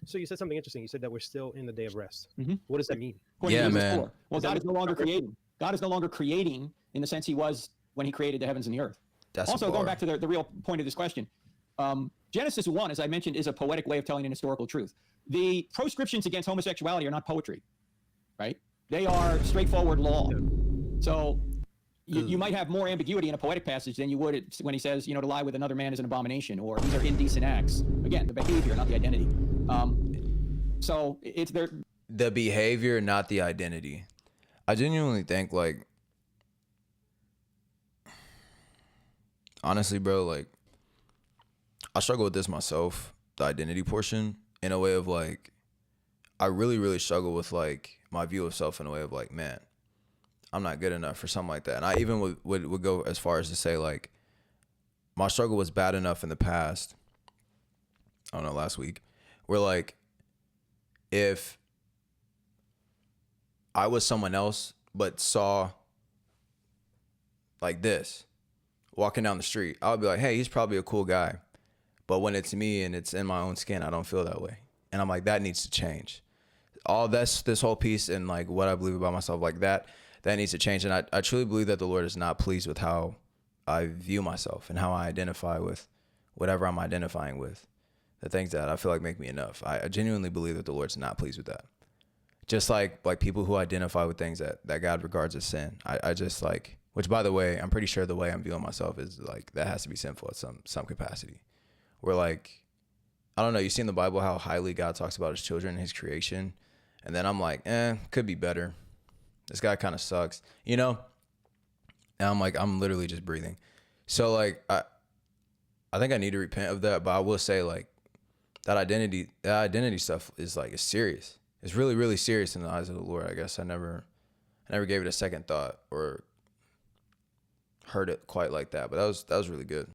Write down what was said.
So you said something interesting. You said that we're still in the day of rest. Mm-hmm. What does that mean? Yeah, man. Well, God is no longer creating. God is no longer creating in the sense he was when he created the heavens and the earth. That's also, going back to the real point of this question, Genesis 1, as I mentioned, is a poetic way of telling an historical truth. The proscriptions against homosexuality are not poetry, right? They are straightforward law. So you might have more ambiguity in a poetic passage than you would when he says, to lie with another man is an abomination, or these are indecent acts. Again, the behavior, not the identity. So it's there. The behavior, not the identity. I genuinely think, like, honestly, bro, like, I struggle with this myself, the identity portion, in a way of, like, I really, really struggle with, like, my view of self in a way of, like, man, I'm not good enough or something like that. And I even would go as far as to say, like, my struggle was bad enough in the past, I don't know, last week, where, like, if I was someone else but saw, like, this, walking down the street, I would be like, hey, he's probably a cool guy. But when it's me and it's in my own skin, I don't feel that way. And I'm like, that needs to change. All this whole piece and, like, what I believe about myself, like, that needs to change. And I truly believe that the Lord is not pleased with how I view myself and how I identify with whatever I'm identifying with. The things that I feel like make me enough. I genuinely believe that the Lord's not pleased with that. Just like people who identify with things that God regards as sin. I just, like, which, by the way, I'm pretty sure the way I'm viewing myself is, like, that has to be sinful at some capacity. Where, like, I don't know, you see in the Bible how highly God talks about his children and his creation. And then I'm like, could be better. This guy kind of sucks, And I'm like, I'm literally just breathing. So, like, I think I need to repent of that. But I will say, like, that identity stuff is, like, it's serious. It's really, really serious in the eyes of the Lord. I guess I never gave it a second thought or heard it quite like that. But that was really good.